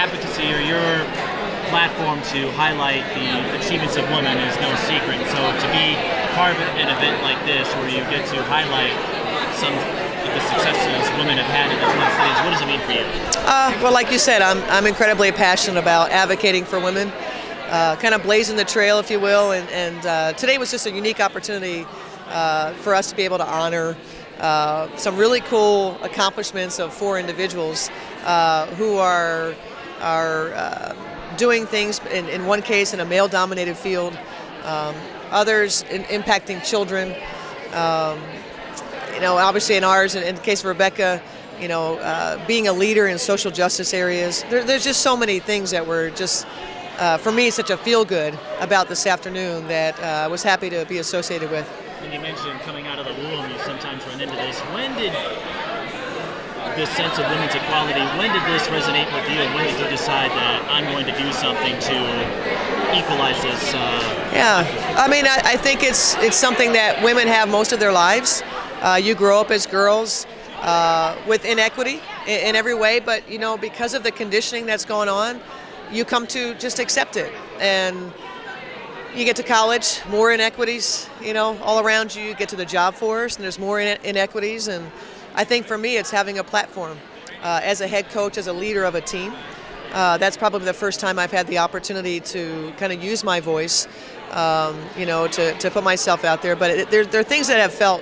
advocacy or your platform to highlight the achievements of women is no secret. So to be part of an event like this where you get to highlight some of the successes women have had at the Twin Cities, what does it mean for you? Well, like you said, I'm incredibly passionate about advocating for women, kind of blazing the trail, if you will, and today was just a unique opportunity for us to be able to honor some really cool accomplishments of 4 individuals who are doing things, in one case in a male-dominated field, others impacting children. You know, obviously in ours, in the case of Rebecca, you know, being a leader in social justice areas. There's just so many things that were just, for me, such a feel-good about this afternoon that I was happy to be associated with. And you mentioned coming out of the womb, you sometimes run into this. When did this sense of women's equality, when did this resonate with you, and when did you decide that I'm going to do something to equalize this? Yeah, I mean, I think it's something that women have most of their lives. You grow up as girls with inequity in every way, but you know, because of the conditioning that's going on, you come to just accept it. And you get to college, more inequities, you know, all around you. You get to the job force, and there's more inequities. And I think for me, it's having a platform as a head coach, as a leader of a team. That's probably the first time I've had the opportunity to kind of use my voice, you know, to put myself out there. But there are things that I've felt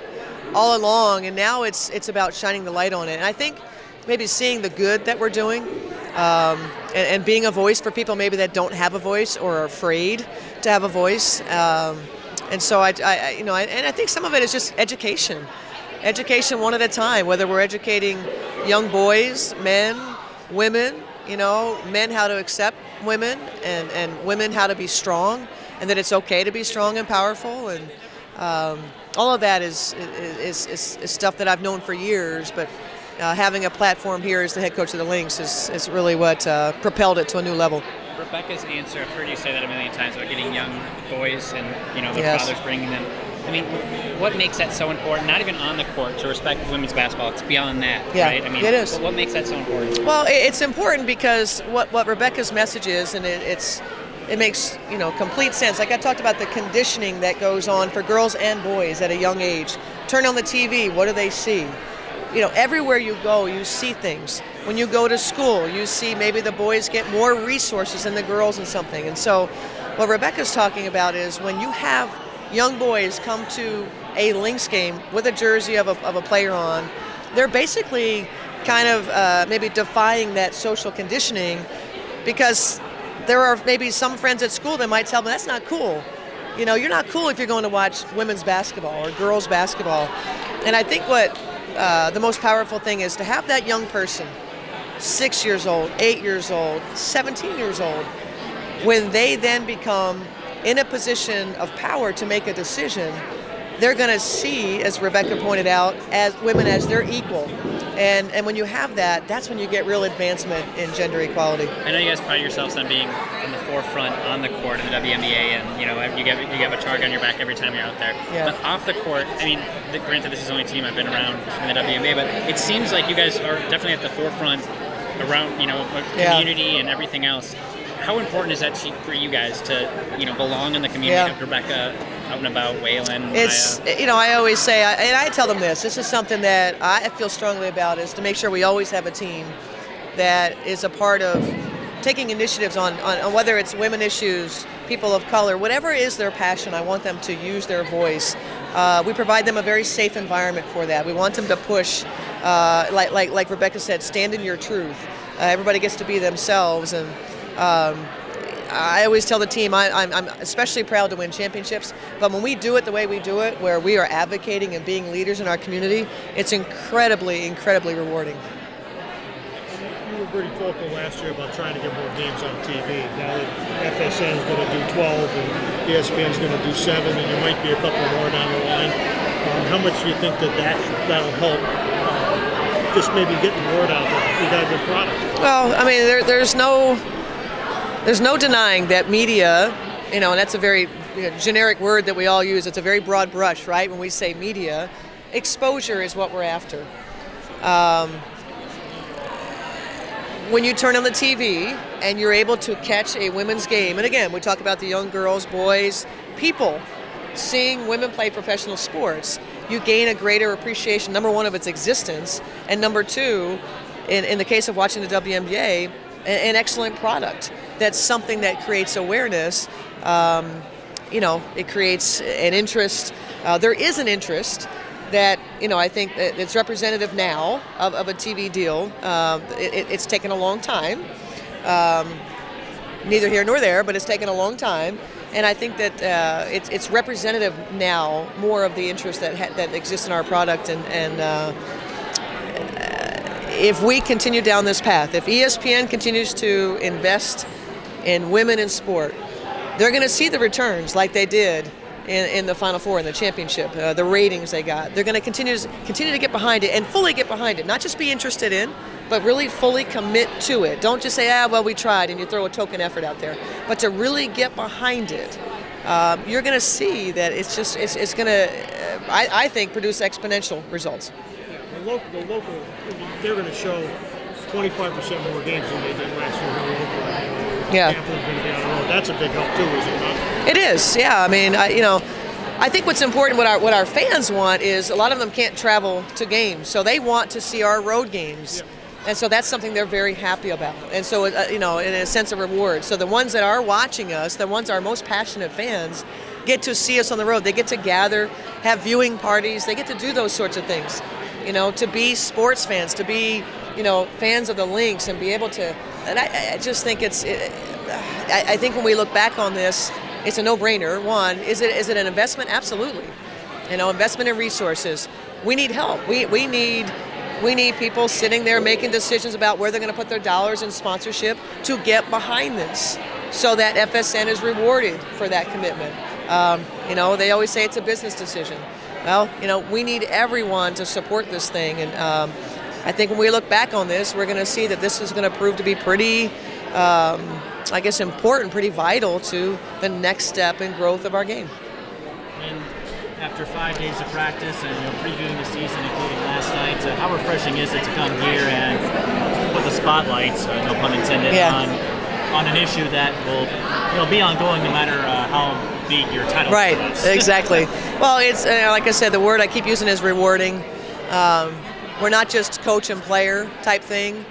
all along, and now it's about shining the light on it. And I think maybe seeing the good that we're doing, and being a voice for people maybe that don't have a voice or are afraid to have a voice. And so you know, and I think some of it is just education one at a time, whether we're educating young boys, men, women, you know, men how to accept women, and women how to be strong, and that it's okay to be strong and powerful. And all of that is stuff that I've known for years, but having a platform here as the head coach of the Lynx is really what propelled it to a new level. Rebecca's answer, I've heard you say that a million times about getting young boys and, you know, the Yes. fathers bringing them. I mean, what makes that so important, not even on the court, to respect women's basketball? It's beyond that, Yeah, right? I mean, it is. What makes that so important? Well, it's important because what Rebecca's message is, and it makes, you know, complete sense. Like I talked about the conditioning that goes on for girls and boys at a young age. Turn on the TV, what do they see? You know, everywhere you go, you see things. When you go to school, you see maybe the boys get more resources than the girls in something. And so what Rebecca's talking about is when you have young boys come to a Lynx game with a jersey of a player on, they're basically kind of maybe defying that social conditioning, because there are maybe some friends at school that might tell them that's not cool. You know, you're not cool if you're going to watch women's basketball or girls basketball. And I think what the most powerful thing is to have that young person, 6 years old, 8 years old, 17 years old, when they then become in a position of power to make a decision, they're going to see, as Rebecca pointed out, as women as their equal. And when you have that, that's when you get real advancement in gender equality. I know you guys pride yourselves on being in the forefront on the court in the WNBA, and you know you have a target on your back every time you're out there. Yeah. But off the court, I mean, granted, this is the only team I've been around in the WNBA, but it seems like you guys are definitely at the forefront around, you know, community and everything else. How important is that for you guys to, you know, belong in the community? Yeah. Of Rebecca, out and about, Waylon, It's, Maya? you know, I always say, and I tell them this is something that I feel strongly about, is to make sure we always have a team that is a part of taking initiatives on whether it's women issues, people of color, whatever is their passion. I want them to use their voice. We provide them a very safe environment for that. We want them to push, like Rebecca said, stand in your truth. Everybody gets to be themselves, and I always tell the team I'm especially proud to win championships, but when we do it the way we do it, where we are advocating and being leaders in our community, it's incredibly, incredibly rewarding. You were pretty vocal last year about trying to get more games on TV. Now that FSN is going to do 12 and ESPN is going to do 7, and there might be a couple more down the line. How much do you think that'll help just maybe getting the word out that we got a good product? Well, I mean, there's no denying that media, you know, and that's a very generic word that we all use. It's a very broad brush, right? When we say media, exposure is what we're after. when you turn on the TV and you're able to catch a women's game, and again, we talk about the young girls, boys, people seeing women play professional sports, you gain a greater appreciation, number one, of its existence, and number two, in the case of watching the WNBA, an excellent product. That's something that creates awareness. It creates an interest. There is an interest that, I think that it's representative now of a TV deal. It's taken a long time. Neither here nor there, but it's taken a long time. And I think that it's representative now more of the interest that exists in our product. And if we continue down this path, if ESPN continues to invest in women in sport, they're going to see the returns like they did in the Final Four, in the championship, the ratings they got. They're going to continue to get behind it and fully get behind it, not just be interested in, but really fully commit to it. Don't just say, well, we tried, and you throw a token effort out there. But to really get behind it, you're going to see that it's going to, I think, produce exponential results. The local, they're going to show 25% more games than they did last year. Yeah. That's a big help too, is it not? It is, yeah. I mean, I think what's important, what our fans want is a lot of them can't travel to games, so they want to see our road games. Yeah. And so that's something they're very happy about. And so, in a sense of reward. So the ones that are watching us, the ones our most passionate fans, get to see us on the road. They get to gather, have viewing parties. They get to do those sorts of things. To be sports fans, to be, fans of the Lynx, and be able to. And I just think I think when we look back on this, it's a no-brainer. One, is it an investment? Absolutely. Investment in resources. We need help. We need people sitting there making decisions about where they're going to put their dollars in sponsorship to get behind this, so that FSN is rewarded for that commitment. They always say it's a business decision. Well, we need everyone to support this thing, and I think when we look back on this, we're going to see that this is going to prove to be pretty, important, pretty vital to the next step in growth of our game. And after 5 days of practice and previewing the season, including last night, how refreshing is it to come here and put the spotlight, no pun intended, on an issue that will be ongoing no matter how big your title is? Right, exactly. Well, it's like I said, the word I keep using is rewarding. We're not just coach and player type thing.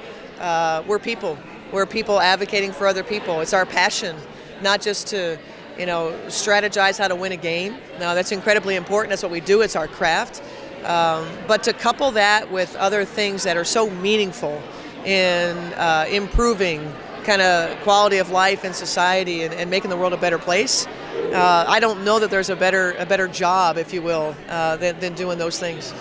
We're people. We're people advocating for other people. It's our passion, not just to strategize how to win a game. Now, that's incredibly important. That's what we do. It's our craft. But to couple that with other things that are so meaningful in improving kind of quality of life in society and making the world a better place, I don't know that there's a better job, if you will, than doing those things.